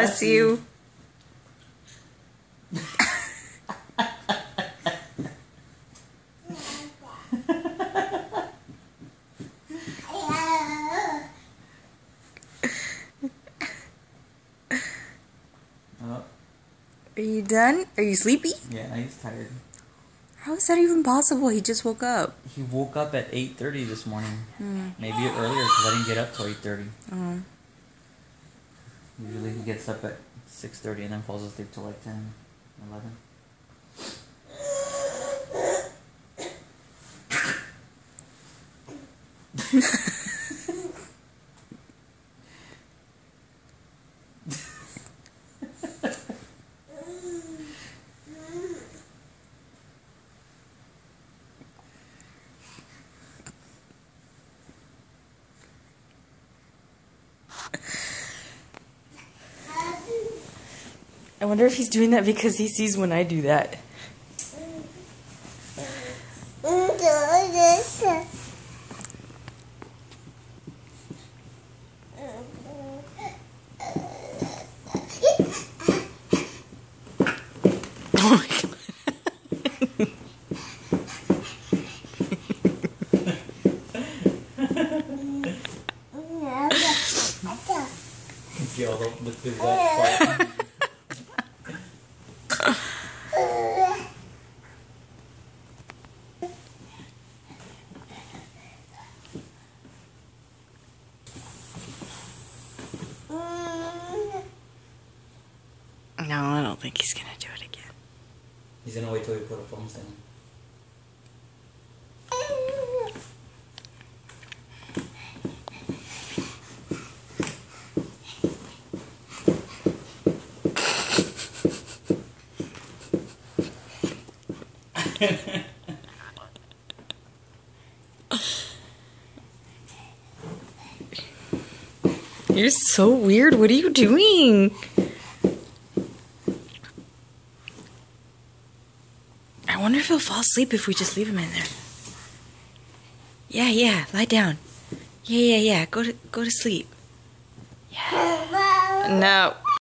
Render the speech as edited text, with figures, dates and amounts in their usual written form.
Bless you. Oh. Are you done? Are you sleepy? Yeah, he's tired. How is that even possible? He just woke up. He woke up at 8:30 this morning. Maybe earlier because I didn't get up till 8:30. Usually he gets up at 6:30 and then falls asleep till like 10, 11. I wonder if he's doing that because he sees when I do that. Oh my God. See all the wet spot. No, I don't think he's gonna do it again. He's gonna wait till we put a phone stand. You're so weird. What are you doing? I wonder if he'll fall asleep if we just leave him in there. Yeah, lie down. Yeah. Go to sleep. Yeah. No.